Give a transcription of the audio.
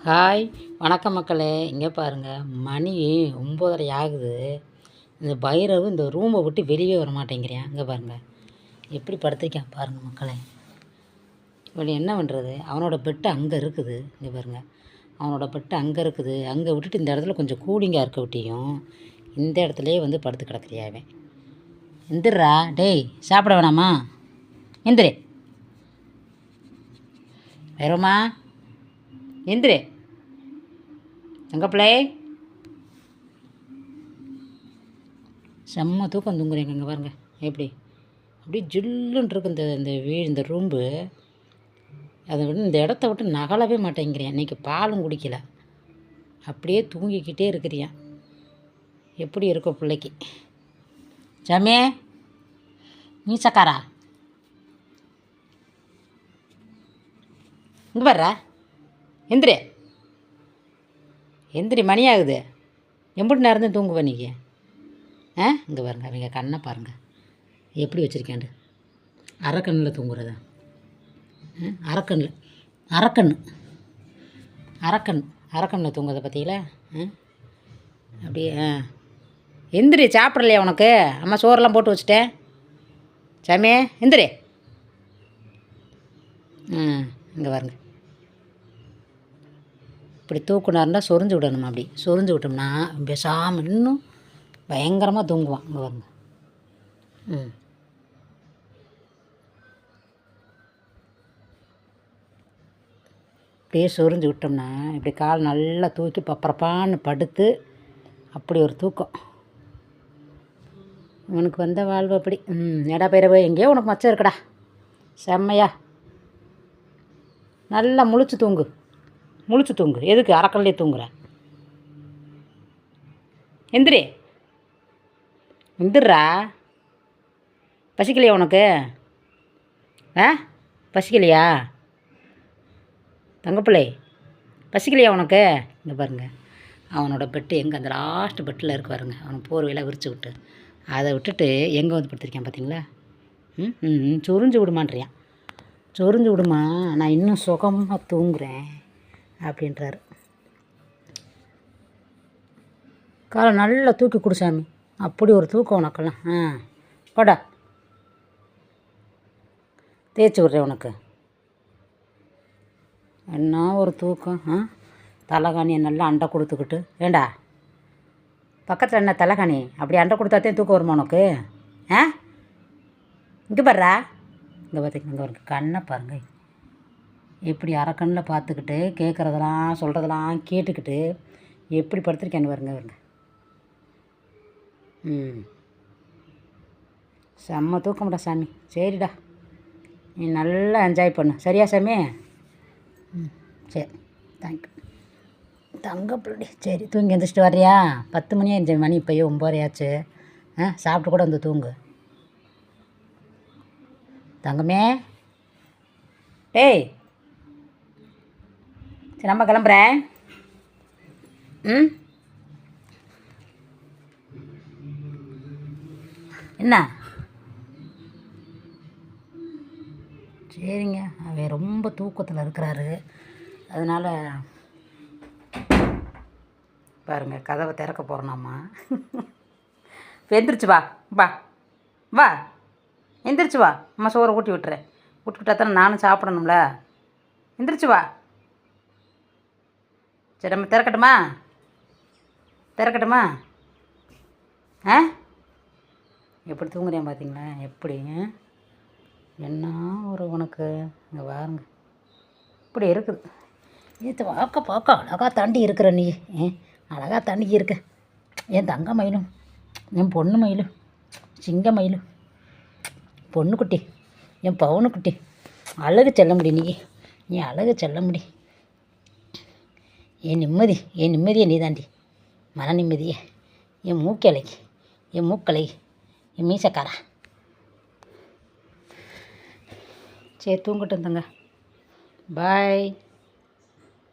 Hi வணக்கம் மக்களே. இங்கே பாருங்கள், மணி 9:30 ஆகுது. இந்த பைரவு இந்த ரூமை விட்டு வெளியே வர மாட்டேங்கிறேன். இங்கே பாருங்கள் எப்படி படுத்திருக்கேன் பாருங்கள் மக்களே. இவள் என்ன பண்ணுறது? அவனோட பெட்டு அங்கே இருக்குது. இங்கே பாருங்கள், அவனோட பெட்டு அங்கே இருக்குது. அங்கே விட்டுட்டு இந்த இடத்துல கொஞ்சம் கூலிங்காக இருக்க விட்டியும் இந்த இடத்துலையே வந்து படுத்து கிடக்குறியாவேன். எந்திரா டேய், சாப்பிட வேணாமா? எந்திரே வேறம்மா, எந்திரே எங்க பிள்ளை. செம்ம தூக்கம் தூங்குறேங்க. இங்கே பாருங்க எப்படி அப்படியே ஜில்லுன்னு இருக்கு இந்த இந்த ரூம்பு. அதை விட இந்த இடத்த விட்டு நகலவே மாட்டேங்கிறேன். இன்றைக்கி பாலும் குடிக்கல, அப்படியே தூங்கிக்கிட்டே இருக்கிறியான். எப்படி இருக்கும் பிள்ளைக்கு? ஜமே மீசக்காரா, இங்கே வர்ற, எந்திரி எந்திரி, மணி ஆகுது. எம்பிட்டு நேரம் தான் தூங்குவேன் நீங்கள்? இங்கே பாருங்க, அவங்க கண்ணை பாருங்கள் எப்படி வச்சுருக்கேன்ட்டு. அரைக்கண்ணில் தூங்குறதா? அரைக்கண்ணில் அரக்கண்ணில் தூங்குறத பார்த்தீங்களா? அப்படியே எந்திரி. சாப்பிட்றலையா உனக்கு? அம்மா சோறெல்லாம் போட்டு வச்சுட்டேன். சாமியே எந்திரி. இங்கே பாருங்க, இப்படி தூக்குனாருந்தால் சொரிஞ்சு விடணும். அப்படி சொரிஞ்சு விட்டோம்னா பேசாமல் இன்னும் பயங்கரமாக தூங்குவான். இங்கே பாருங்க. இப்படியே சொரிஞ்சு விட்டோம்னா இப்படி கால் நல்லா தூக்கி பப்பரப்பான்னு படுத்து அப்படி ஒரு தூக்கம். உனக்கு வந்த வாழ்வு அப்படி. எடா பயிரவே, எங்கேயோ உனக்கு மச்சம் இருக்குடா. செம்மையா நல்லா முழிச்சு தூங்கு. எதுக்கு அரக்கல்லே தூங்குற? எந்திரி எந்திரா. பசிக்கலையா உனக்கு? பசிக்கலையா தங்கப்பிள்ளை? பசிக்கலையா உனக்கு? இங்கே பாருங்கள், அவனோட பெட்டு எங்கே? அந்த லாஸ்ட் பெட்டில் இருக்கு பாருங்க. அவனை போர்வையெல்லாம் விரித்து விட்டு அதை விட்டுட்டு எங்கே வந்து படுத்திருக்கேன் பார்த்தீங்களா? சொரிஞ்சு விடுமான்றியான். சொரிஞ்சு விடுமா, நான் இன்னும் சுகமாக தூங்குறேன் அப்படின்றாரு. காலை நல்லா தூக்கி குடிசாமி, அப்படி ஒரு தூக்கம் உனக்கெல்லாம். போடா, தேய்ச்சி விட்றேன் உனக்கு. என்ன ஒரு தூக்கம். தலைகாணியை நல்லா அண்டை கொடுத்துக்கிட்டு. ஏண்டா பக்கத்தில் என்ன தலைகாணி? அப்படி அண்டை கொடுத்தாத்தையும் தூக்கம் வருமா உனக்கு? இங்கே பாருடா, இங்கே பார்த்திங்க, இங்கே பாருங்க, கண்ணை பாருங்க. எப்படி அரக்கண்ணில் பார்த்துக்கிட்டு கேட்குறதெல்லாம் சொல்கிறதெல்லாம் கேட்டுக்கிட்டு எப்படி படுத்திருக்கேன்னு பாருங்க. செம்ம தூக்கம்டா சாமி. சரிடா, நீ நல்லா என்ஜாய் பண்ணு. சரியா சாமி? சரி, தேங்க்யூ தங்க பிள்ளை. சரி, தூங்கி எந்திரிச்சிட்டு வர்றியா? 10 மணி ஆயிடுச்சு. மணி இப்போயே 9:30 ஆச்சு. சாப்பிட்டு கூட வந்து தூங்கு தங்கமே. டேய், சரி நம்ம கிளம்புறேன். என்ன? சரிங்க, அவன் ரொம்ப தூக்கத்தில் இருக்கிறாரு. அதனால் பாருங்கள், கதவை திறக்க போகிறோம்மா. எந்திரிச்சு வா வா வா, எந்திரிச்சு வா. அம்மா சோறை ஊட்டி விட்டுறேன். ஊட்டி விட்டா தானே நானும் சாப்பிடணும்ல. எந்திரிச்சு வா. சரி, நம்ம திறக்கட்டுமா? எப்படி தூங்குறேன் பார்த்தீங்களா? எப்படி என்ன ஒரு உனக்கு. இங்கே பாருங்க, இப்படி இருக்குது. இது பார்க்க அழகாக தாண்டி இருக்கிற நீ. அழகாக தாண்டி இருக்க. என் தங்க மயிலும், என் பொண்ணு மயிலும், சிங்க மயிலும், பொண்ணுக்குட்டி, என் பவுனுக்குட்டி, அழகு செல்ல முடி. நீ அழகு செல்ல முடி. என் நிம்மதியை நீ தாண்டி. மன நிம்மதியை, என் மூக்கலை, என் மீசக்காரா. சரி, தூங்கட்டும் தங்க. பாய்.